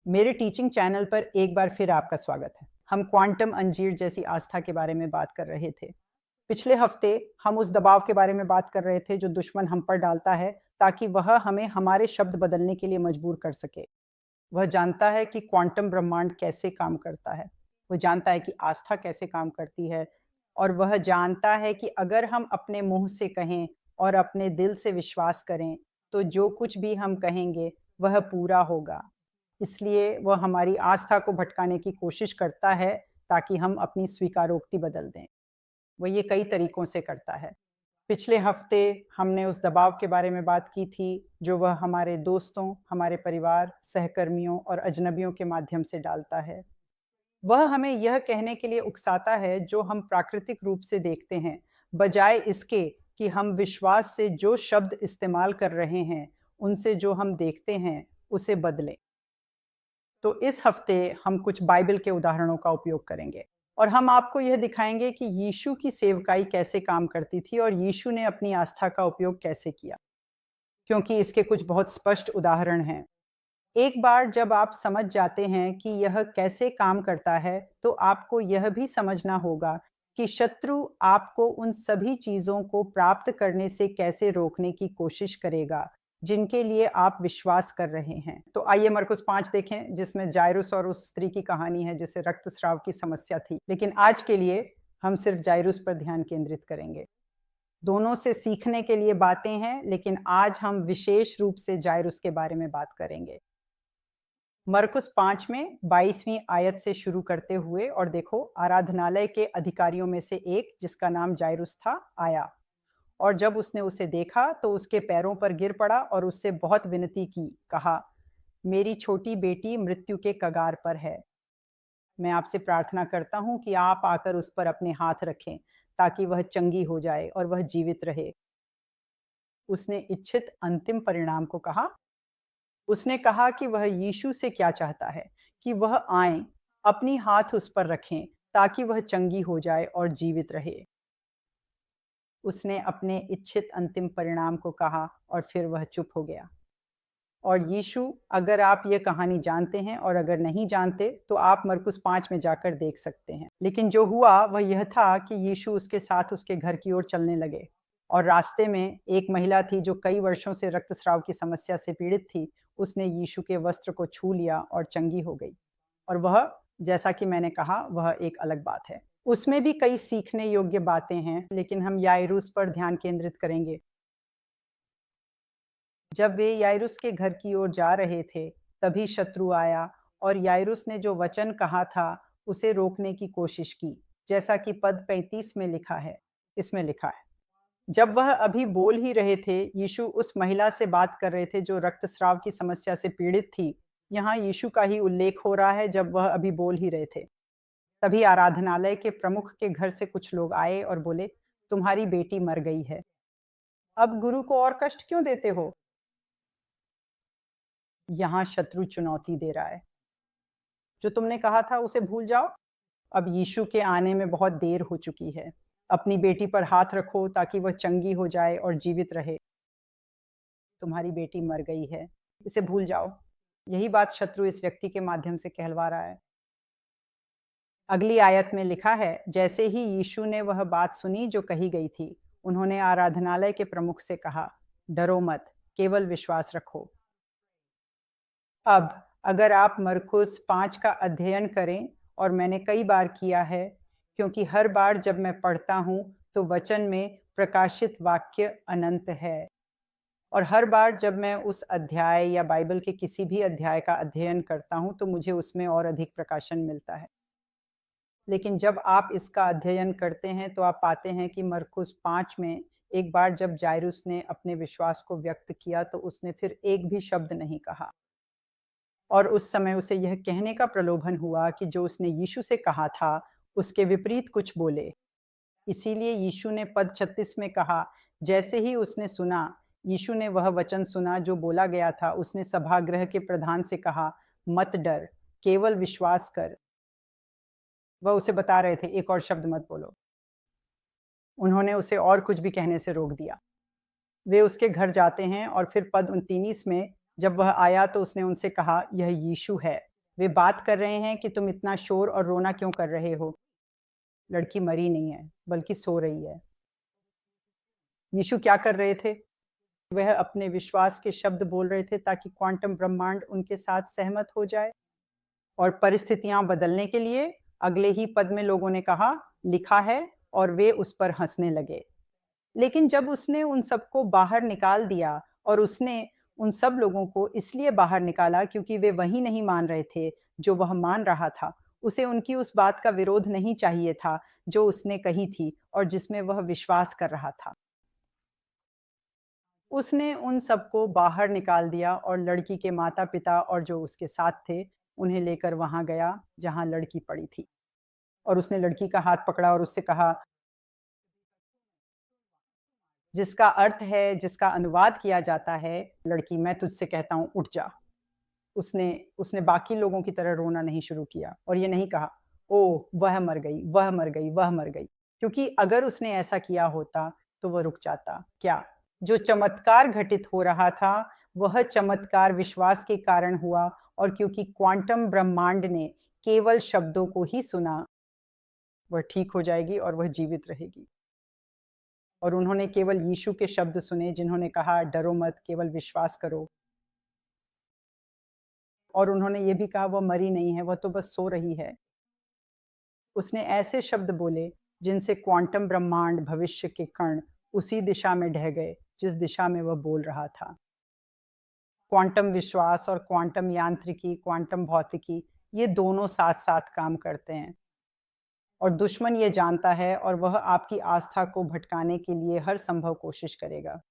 मेरे teaching channel पर एक बार फिर आपका स्वागत है। हम क्वांटम अंजीर जैसी आस्था के बारे में बात कर रहे थे। पिछले हफ्ते हम उस दबाव के बारे में बात कर रहे थे जो दुश्मन हम पर डालता है ताकि वह हमें हमारे शब्द बदलने के लिए मजबूर कर सके। वह जानता है कि क्वांटम ब्रह्मांड कैसे काम करता है। वह जानता है कि आस्था कैसे काम करती है और वह जानता है कि अगर हम अपने मुंह से कहें और अपने दिल से विश्वास करें तो जो कुछ भी हम कहेंगे वह पूरा होगा। इसलिए वह हमारी आस्था को भटकाने की कोशिश करता है ताकि हम अपनी स्वीकारोक्ति बदल दें। वह ये कई तरीकों से करता है। पिछले हफ्ते हमने उस दबाव के बारे में बात की थी जो वह हमारे दोस्तों, हमारे परिवार, सहकर्मियों और अजनबियों के माध्यम से डालता है। वह हमें यह कहने के लिए उकसाता है जो हम प्राकृतिक रूप से देखते हैं, बजाय इसके कि हम विश्वास से जो शब्द इस्तेमाल कर रहे हैं, उनसे जो हम देखते हैं, उसे बदलें। तो इस हफ्ते हम कुछ बाइबल के उदाहरणों का उपयोग करेंगे और हम आपको यह दिखाएंगे कि यीशु की सेवकाई कैसे काम करती थी और यीशु ने अपनी आस्था का उपयोग कैसे किया, क्योंकि इसके कुछ बहुत स्पष्ट उदाहरण हैं। एक बार जब आप समझ जाते हैं कि यह कैसे काम करता है, तो आपको यह भी समझना होगा कि शत्रु आपको उन सभी चीजों को प्राप्त करने से कैसे रोकने की कोशिश करेगा जिनके लिए आप विश्वास कर रहे हैं। तो आइए मरकुस 5 देखें, जिसमें जायरुस और उस स्त्री की कहानी है जिसे रक्तस्राव की समस्या थी। लेकिन आज के लिए हम सिर्फ जायरुस पर ध्यान केंद्रित करेंगे। दोनों से सीखने के लिए बातें हैं, लेकिन आज हम विशेष रूप से जायरुस के बारे में बात करेंगे। मरकुस 5 में 22वीं आयत से शुरू करते हुए, और देखो, आराधनालय के अधिकारियों में से एक जिसका नाम जायरुस था आया, और जब उसने उसे देखा तो उसके पैरों पर गिर पड़ा और उससे बहुत विनती की, कहा, मेरी छोटी बेटी मृत्यु के कगार पर है। मैं आपसे प्रार्थना करता हूं कि आप आकर उस पर अपने हाथ रखें ताकि वह चंगी हो जाए और वह जीवित रहे। उसने इच्छित अंतिम परिणाम को कहा। उसने कहा कि वह यीशु से क्या चाहता है कि वह आए, अपनी हाथ उस पर रखें ताकि वह चंगी हो जाए और जीवित रहे। उसने अपने इच्छित अंतिम परिणाम को कहा और फिर वह चुप हो गया। और यीशु, अगर आप ये कहानी जानते हैं और अगर नहीं जानते तो आप मरकुस 5 में जाकर देख सकते हैं। लेकिन जो हुआ वह यह था कि यीशु उसके साथ उसके घर की ओर चलने लगे, और रास्ते में एक महिला थी जो कई वर्षों से रक्तस्राव की समस्या से पीड़ित थी। उसने यीशु के वस्त्र को छू लिया और चंगी हो गई। और वह, जैसा कि मैंने कहा, वह एक अलग बात है। उसमें भी कई सीखने योग्य बातें हैं, लेकिन हम याइरुस पर ध्यान केंद्रित करेंगे। जब वे याइरुस के घर की ओर जा रहे थे, तभी शत्रु आया और याइरुस ने जो वचन कहा था उसे रोकने की कोशिश की, जैसा कि पद 35 में लिखा है। इसमें लिखा है, जब वह अभी बोल ही रहे थे, यीशु उस महिला से बात कर रहे थे जो रक्तस्राव की समस्या से पीड़ित थी। यहाँ यीशु का ही उल्लेख हो रहा है जब वह अभी बोल ही रहे थे। तभी आराधनालय के प्रमुख के घर से कुछ लोग आए और बोले, तुम्हारी बेटी मर गई है, अब गुरु को और कष्ट क्यों देते हो? यहाँ शत्रु चुनौती दे रहा है, जो तुमने कहा था उसे भूल जाओ। अब यीशु के आने में बहुत देर हो चुकी है। अपनी बेटी पर हाथ रखो ताकि वह चंगी हो जाए और जीवित रहे। तुम्हारी बेटी मर गई है, इसे भूल जाओ। यही बात शत्रु इस व्यक्ति के माध्यम से कहलवा रहा है। अगली आयत में लिखा है, जैसे ही यीशु ने वह बात सुनी जो कही गई थी, उन्होंने आराधनालय के प्रमुख से कहा, डरो मत, केवल विश्वास रखो। अब अगर आप मरकुस 5 का अध्ययन करें, और मैंने कई बार किया है, क्योंकि हर बार जब मैं पढ़ता हूं तो वचन में प्रकाशित वाक्य अनंत है, और हर बार जब मैं उस अध्याय या बाइबल के किसी भी अध्याय का अध्ययन करता हूं तो मुझे उसमें और अधिक प्रकाशन मिलता है। लेकिन जब आप इसका अध्ययन करते हैं तो आप पाते हैं कि मरकुस 5 में एक बार जब जायरुस ने अपने विश्वास को व्यक्त किया तो उसने फिर एक भी शब्द नहीं कहा, और उस समय उसे यह कहने का प्रलोभन हुआ कि जो उसने यीशु से कहा था उसके विपरीत कुछ बोले। इसीलिए यीशु ने पद 36 में कहा, जैसे ही उसने सुना, यीशु ने वह वचन सुना जो बोला गया था, उसने सभागृह के प्रधान से कहा, मत डर, केवल विश्वास कर। वह उसे बता रहे थे, एक और शब्द मत बोलो। उन्होंने उसे और कुछ भी कहने से रोक दिया। वे उसके घर जाते हैं और फिर पद 29 में जब वह आया तो उसने उनसे कहा, यह यीशु है। वे बात कर रहे हैं कि तुम इतना शोर और रोना क्यों कर रहे हो? लड़की मरी नहीं है, बल्कि सो रही है। यीशु क्या कर रहे थे? वह अपने विश्वास के शब्द बोल रहे थे ताकि क्वांटम ब्रह्मांड उनके साथ सहमत हो जाए। और परिस्थितियां बदलने के लिए अगले ही पद में लोगों ने कहा, लिखा है, और वे उस पर हंसने लगे। लेकिन जब उसने उन सबको बाहर निकाल दिया, और उसने उन सब लोगों को इसलिए बाहर निकाला क्योंकि वे वही नहीं मान रहे थे जो वह मान रहा था। उसे उनकी उस बात का विरोध नहीं चाहिए था जो उसने कही थी और जिसमें वह विश्वास कर रहा था। उसने उन सबको बाहर निकाल दिया और लड़की के माता-पिता और जो उसके साथ थे, उन्हें लेकर वहां गया जहां लड़की पड़ी थी। और उसने लड़की का हाथ पकड़ा और उससे कहा, जिसका अर्थ है, जिसका अनुवाद किया जाता है, लड़की मैं तुझसे कहता हूँ उठ जा। उसने उसने बाकी लोगों की तरह रोना नहीं शुरू किया और ये नहीं कहा, ओह वह मर गई, वह मर गई, वह मर गई। क्योंकि अगर उसने ऐसा किया होता तो वह रुक जाता। क्या जो चमत्कार घटित हो रहा था, वह चमत्कार विश्वास के कारण हुआ, और क्योंकि क्वांटम ब्रह्मांड ने केवल शब्दों को ही सुना, वह ठीक हो जाएगी और वह जीवित रहेगी। और उन्होंने केवल यीशु के शब्द सुने जिन्होंने कहा, डरो मत, केवल विश्वास करो। और उन्होंने ये भी कहा, वह मरी नहीं है, वह तो बस सो रही है। उसने ऐसे शब्द बोले जिनसे क्वांटम ब्रह्मांड, भविष्य के कण उसी दिशा में ढह गए जिस दिशा में वह बोल रहा था। क्वांटम विश्वास और क्वांटम यांत्रिकी, क्वांटम भौतिकी, ये दोनों साथ साथ काम करते हैं। और दुश्मन ये जानता है और वह आपकी आस्था को भटकाने के लिए हर संभव कोशिश करेगा।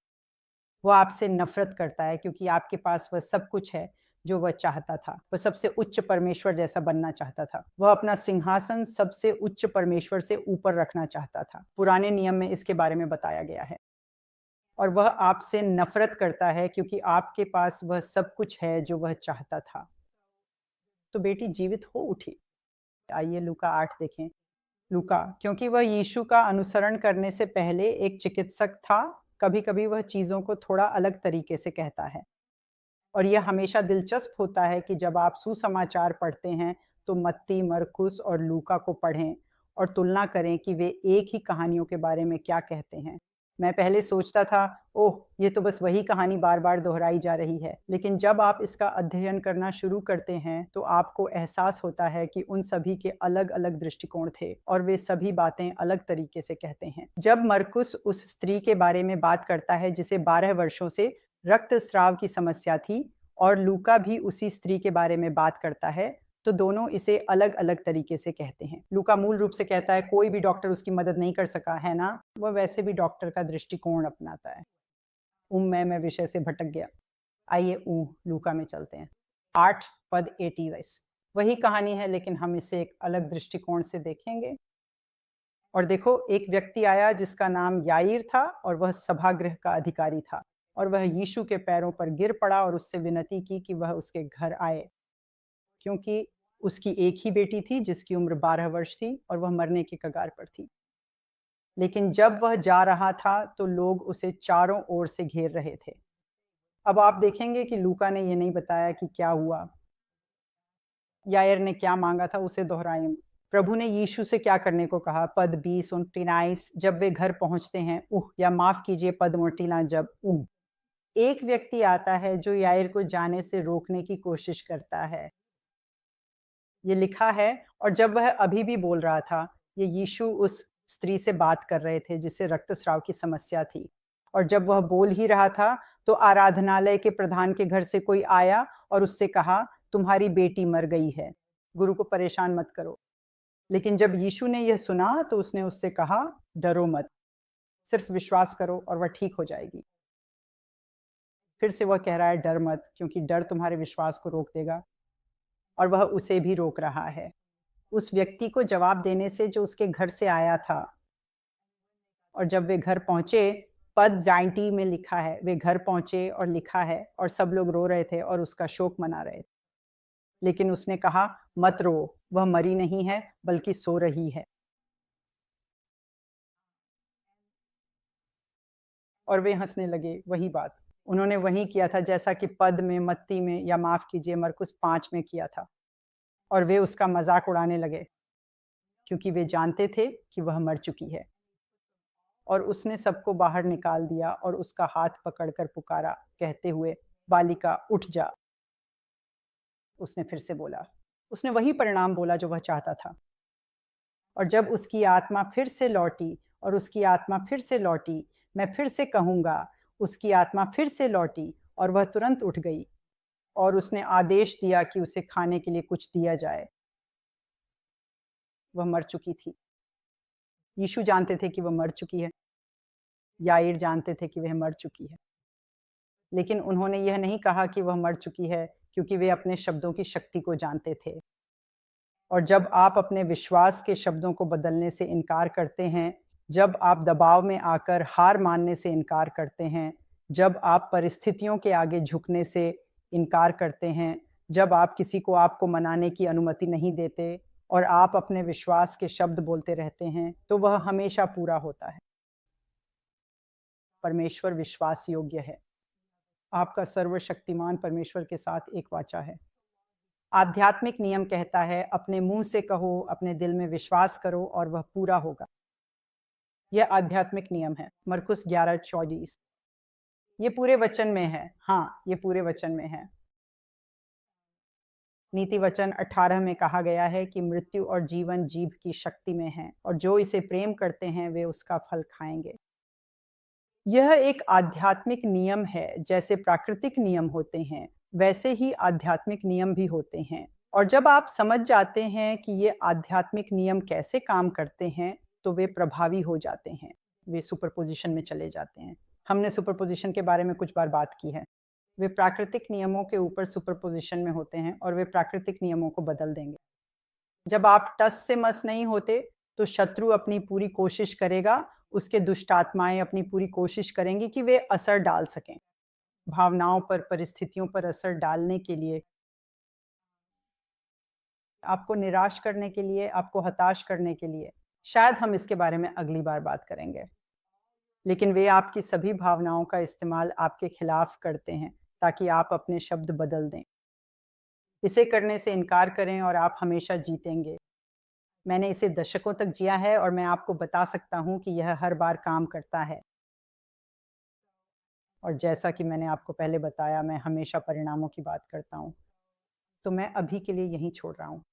वह आपसे नफरत करता है क्योंकि आपके पास वह सब कुछ है जो वह चाहता था। वह सबसे उच्च परमेश्वर जैसा बनना चाहता था। वह अपना सिंहासन सबसे उच्च परमेश्वर से ऊपर रखना चाहता था। पुराने नियम में इसके बारे में बताया गया है। और वह आपसे नफरत करता है क्योंकि आपके पास वह सब कुछ है जो वह चाहता था। तो बेटी जीवित हो उठी। आइए लूका 8 देखें। लूका, क्योंकि वह यीशु का अनुसरण करने से पहले एक चिकित्सक था, कभी-कभी वह चीज़ों को थोड़ा अलग तरीके से कहता है। और यह हमेशा दिलचस्प होता है कि जब आप सुसमाचार पढ़ते हैं, तो मत्ती, मरकुस और लूका को पढ़ें और तुलना करें कि वे एक ही कहानियों के बारे में क्या कहते हैं। मैं पहले सोचता था, ओह! ये तो बस वही कहानी बार-बार दोहराई जा रही है। लेकिन जब आप इसका अध्ययन करना शुरू करते हैं, तो आपको एहसास होता है कि उन सभी के अलग-अलग दृष्टिकोण थे और वे सभी बातें अलग तरीके से कहते हैं। जब मरकुस उस स्त्री के बारे में बात करता है जिसे 12 वर्षों से रक्तस्राव की समस्या थी, और लूका भी उसी स्त्री के बारे में बात करता है, तो दोनों इसे अलग-अलग तरीके से कहते हैं। लूका मूल रूप से कहता है, कोई भी डॉक्टर उसकी मदद नहीं कर सका, है ना? वह वैसे भी डॉक्टर का दृष्टिकोण अपनाता है। मैं विषय से भटक गया। आइए लूका में चलते हैं। 8 पद 21। वही कहानी है लेकिन हम इसे एक अलग दृष्टिकोण से देखेंगे। और देखो, एक व्यक्ति आया जिसका नाम याईर था और वह सभागृह का अधिकारी था। और वह यीशु के पैरों पर गिर पड़ा और उससे विनती की कि वह उसके घर आए, क्योंकि उसकी एक ही बेटी थी जिसकी उम्र 12 वर्ष थी और वह मरने की कगार पर थी। लेकिन जब वह जा रहा था तो लोग उसे चारों ओर से घेर रहे थे। अब आप देखेंगे कि लूका ने ये नहीं बताया कि क्या हुआ, यायर ने क्या मांगा था, उसे दोहराएं। प्रभु ने यीशु से क्या करने को कहा, पद 20-29। जब वे घर पहुंचते हैं, या माफ कीजिए पद 29, जब एक व्यक्ति आता है जो यायर को जाने से रोकने की कोशिश करता है। ये लिखा है, और जब वह अभी भी बोल रहा था, ये यीशु उस स्त्री से बात कर रहे थे जिसे रक्तस्राव की समस्या थी। और जब वह बोल ही रहा था, तो आराधनालय के प्रधान के घर से कोई आया और उससे कहा, तुम्हारी बेटी मर गई है, गुरु को परेशान मत करो। लेकिन जब यीशु ने यह सुना तो उसने उससे कहा, डरो मत, सिर्फ विश्वास करो और वह ठीक हो जाएगी। फिर से वह कह रहा है, डर मत, क्योंकि डर तुम्हारे विश्वास को रोक देगा। और वह उसे भी रोक रहा है, उस व्यक्ति को जवाब देने से जो उसके घर से आया था। और जब वे घर पहुंचे, पद 90 में लिखा है, वे घर पहुंचे और लिखा है, और सब लोग रो रहे थे और उसका शोक मना रहे थे। लेकिन उसने कहा, मत रो, वह मरी नहीं है बल्कि सो रही है। और वे हंसने लगे। वही बात उन्होंने वही किया था जैसा कि पद में, मत्ती में, या माफ कीजिए मरकुस 5 में किया था। और वे उसका मजाक उड़ाने लगे क्योंकि वे जानते थे कि वह मर चुकी है। और उसने सबको बाहर निकाल दिया और उसका हाथ पकड़कर पुकारा, कहते हुए, बालिका उठ जा। उसने फिर से बोला। उसने वही परिणाम बोला जो वह चाहता था। और जब उसकी आत्मा फिर से लौटी और उसकी आत्मा फिर से लौटी, मैं फिर से कहूँगा, उसकी आत्मा फिर से लौटी और वह तुरंत उठ गई। और उसने आदेश दिया कि उसे खाने के लिए कुछ दिया जाए। वह मर चुकी थी। यीशु जानते थे कि वह मर चुकी है। याईर जानते थे कि वह मर चुकी है। लेकिन उन्होंने यह नहीं कहा कि वह मर चुकी है, क्योंकि वे अपने शब्दों की शक्ति को जानते थे। और जब आप अपने विश्वास के शब्दों को बदलने से इनकार करते हैं, जब आप दबाव में आकर हार मानने से इनकार करते हैं, जब आप परिस्थितियों के आगे झुकने से इनकार करते हैं, जब आप किसी को आपको मनाने की अनुमति नहीं देते और आप अपने विश्वास के शब्द बोलते रहते हैं, तो वह हमेशा पूरा होता है। परमेश्वर विश्वास योग्य है। आपका सर्वशक्तिमान परमेश्वर के साथ एक वाचा है। आध्यात्मिक नियम कहता है, अपने मुंह से कहो, अपने दिल में विश्वास करो और वह पूरा होगा। यह आध्यात्मिक नियम है। मरकुस 11:24। ये पूरे वचन में है। हाँ, ये पूरे वचन में है। नीति वचन 18 में कहा गया है कि मृत्यु और जीवन जीभ की शक्ति में है और जो इसे प्रेम करते हैं वे उसका फल खाएंगे। यह एक आध्यात्मिक नियम है। जैसे प्राकृतिक नियम होते हैं, वैसे ही आध्यात्मिक नियम भी होते हैं। और जब आप समझ जाते हैं कि ये आध्यात्मिक नियम कैसे काम करते हैं, तो वे प्रभावी हो जाते हैं। वे सुपरपोजिशन में चले जाते हैं। हमने सुपरपोजिशन के बारे में कुछ बार बात की है। वे प्राकृतिक नियमों के ऊपर सुपरपोजिशन में होते हैं और वे प्राकृतिक नियमों को बदल देंगे। जब आप टस से मस नहीं होते, तो शत्रु अपनी पूरी कोशिश करेगा, उसके दुष्ट आत्माएं अपनी पूरी कोशिश करेंगी कि वे असर डाल सकें। भावनाओं पर, परिस्थितियों पर असर डालने के लिए, आपको निराश करने के लिए, आपको हताश करने के लिए। शायद हम इसके बारे में अगली बार बात करेंगे। लेकिन वे आपकी सभी भावनाओं का इस्तेमाल आपके खिलाफ करते हैं ताकि आप अपने शब्द बदल दें। इसे करने से इनकार करें और आप हमेशा जीतेंगे। मैंने इसे दशकों तक जिया है और मैं आपको बता सकता हूँ कि यह हर बार काम करता है। और जैसा कि मैंने आपको पहले बताया, मैं हमेशा परिणामों की बात करता हूँ। तो मैं अभी के लिए यहीं छोड़ रहा हूँ।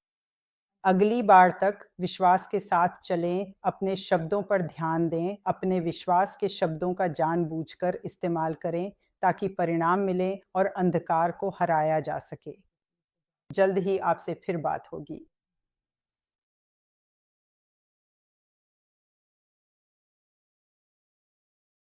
अगली बार तक विश्वास के साथ चलें, अपने शब्दों पर ध्यान दें, अपने विश्वास के शब्दों का जानबूझकर इस्तेमाल करें ताकि परिणाम मिले और अंधकार को हराया जा सके। जल्द ही आपसे फिर बात होगी।